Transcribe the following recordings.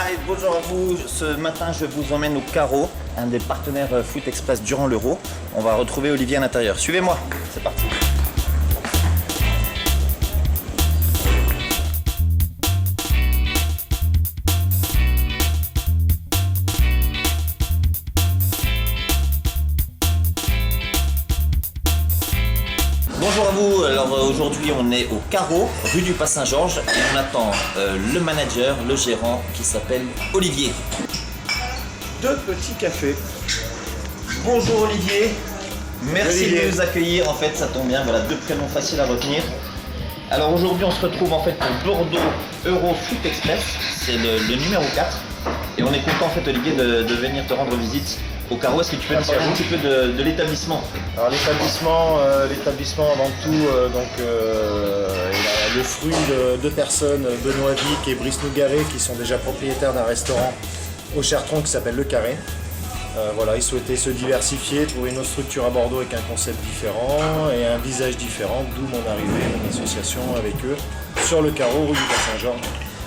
Alright, bonjour à vous. Ce matin, je vous emmène au Carreau, un des partenaires Foot Express durant l'Euro. On va retrouver Olivier à l'intérieur. Suivez-moi, c'est parti. Bonjour à vous, alors aujourd'hui on est au Carreau, rue du Pas-Saint-Georges et on attend le manager, le gérant qui s'appelle Olivier. Deux petits cafés. Bonjour Olivier, merci Olivier. de nous accueillir, en fait ça tombe bien, voilà deux prénoms faciles à retenir. Alors aujourd'hui on se retrouve en fait pour Bordeaux Euro Foot Express, c'est le numéro 4 et on est content en fait Olivier de venir te rendre visite au Carreau. Est-ce que tu peux nous parler un petit peu de l'établissement? Alors l'établissement avant tout, il a le fruit de deux personnes, Benoît Vic et Brice Nougaret, qui sont déjà propriétaires d'un restaurant au Chertron qui s'appelle Le Carré. Voilà, ils souhaitaient se diversifier, trouver une autre structure à Bordeaux avec un concept différent et un visage différent, d'où mon arrivée, mon association avec eux sur le Carreau, rue du Pas-Saint-Georges.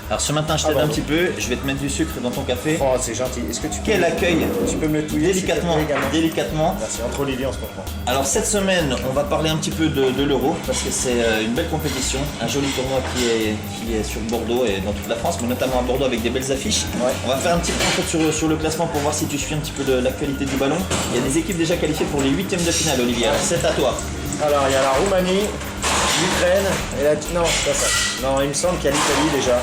Alors ce matin je t'aide un petit peu, je vais te mettre du sucre dans ton café. Oh, c'est gentil. Est-ce que tu peux Quel accueil! Tu peux me le touiller Délicatement, s'il te plaît, également. délicatement. Merci, entre Olivier on se comprend. Alors cette semaine, on va parler un petit peu de l'Euro parce que c'est une belle compétition, un joli tournoi qui est sur Bordeaux et dans toute la France, mais notamment à Bordeaux avec des belles affiches. Ouais. On va faire un petit peu en fait, sur le classement pour voir si tu suis un petit peu de l'actualité du ballon. Il y a des équipes déjà qualifiées pour les huitièmes de finale, Olivier. Alors, c'est à toi. Alors il y a la Roumanie, l'Ukraine et la... Non, c'est pas ça. Non, il me semble qu'il y a l'Italie déjà.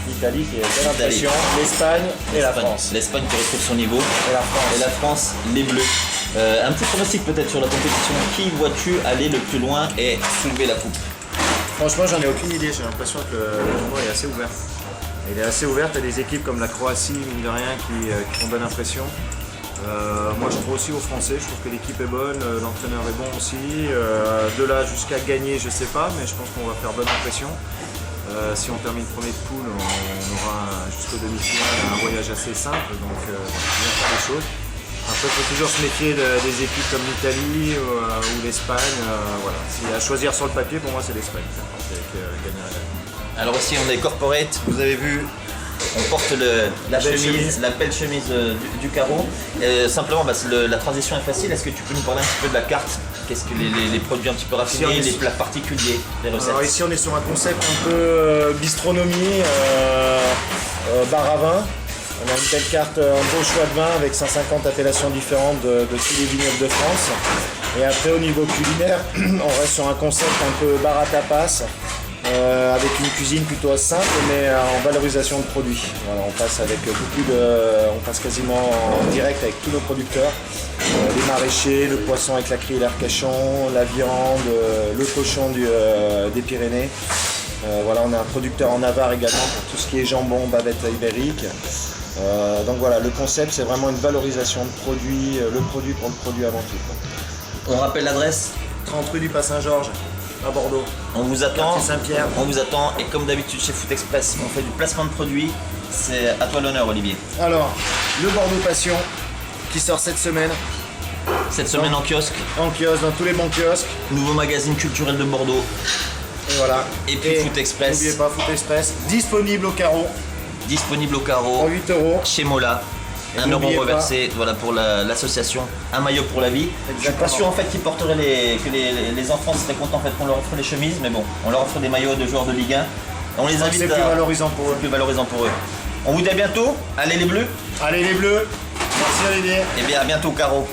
L'Italie qui est belle impression, l'Espagne et la France. L'Espagne qui retrouve son niveau. Et la France. Et la France, les Bleus. Un petit pronostic peut-être sur la compétition. Qui vois-tu aller le plus loin et soulever la coupe? Franchement, j'en ai aucune idée. J'ai l'impression que le tournoi est assez ouvert. Il est assez ouvert. Il y a des équipes comme la Croatie, mine de rien, qui font bonne impression. Moi, je trouve aussi aux Français. Je trouve que l'équipe est bonne, l'entraîneur est bon aussi. De là jusqu'à gagner, je sais pas, mais je pense qu'on va faire bonne impression. Si on termine premier de poule, on aura jusqu'au demi-finale un voyage assez simple, donc bien faire les choses. Après, il faut toujours se méfier des équipes comme l'Italie ou l'Espagne. Voilà. S'il y a à choisir sur le papier, pour moi, c'est l'Espagne qui gagnera la. Alors aussi on est corporate, vous avez vu, on porte la belle chemise du Carreau. Simplement la transition est facile, est-ce que tu peux nous parler un petit peu de la carte? Qu'est-ce que les produits un petit peu raffinés, les plats particuliers, les recettes? Alors ici on est sur un concept un peu bistronomie, bar à vin. On a une belle carte, un beau choix de vin avec 150 appellations différentes de tous les vignobles de France. Et après au niveau culinaire, on reste sur un concept un peu bar à tapas. Avec une cuisine plutôt simple mais en valorisation de produits. Voilà, on passe quasiment en direct avec tous nos producteurs. Les maraîchers, le poisson avec la criée l'Arcachon, la viande, le cochon des Pyrénées. Voilà, on a un producteur en Navarre également pour tout ce qui est jambon, bavette ibérique. Donc voilà, le concept c'est vraiment une valorisation de produits, le produit pour le produit avant tout. On rappelle l'adresse? 30 rue du Pas-Saint-Georges à Bordeaux. On vous attend, Quartier Saint-Pierre. on vous attend et comme d'habitude chez Foot Express, on fait du placement de produits. C'est à toi l'honneur Olivier. Alors, le Bordeaux Passion qui sort cette semaine Cette semaine en kiosque, en kiosque, dans tous les bons kiosques. nouveau magazine culturel de Bordeaux. Et voilà. Et puis Foot Express. N'oubliez pas Foot Express, disponible au carreau Disponible au pour Carreau, 8 € chez Mola. Et 1 euro n'oubliez reversé voilà, pour l'association Un maillot pour la vie. Je suis pas Exactement. sûr en fait qu'ils porteraient que les enfants seraient contents en fait qu'on leur offre les chemises, mais bon, on leur offre des maillots de joueurs de Ligue 1. On les invite C'est plus valorisant pour eux. plus valorisant pour eux. On vous dit à bientôt. Allez les Bleus. Allez les Bleus, merci Olivier. Et bien à bientôt Carreau.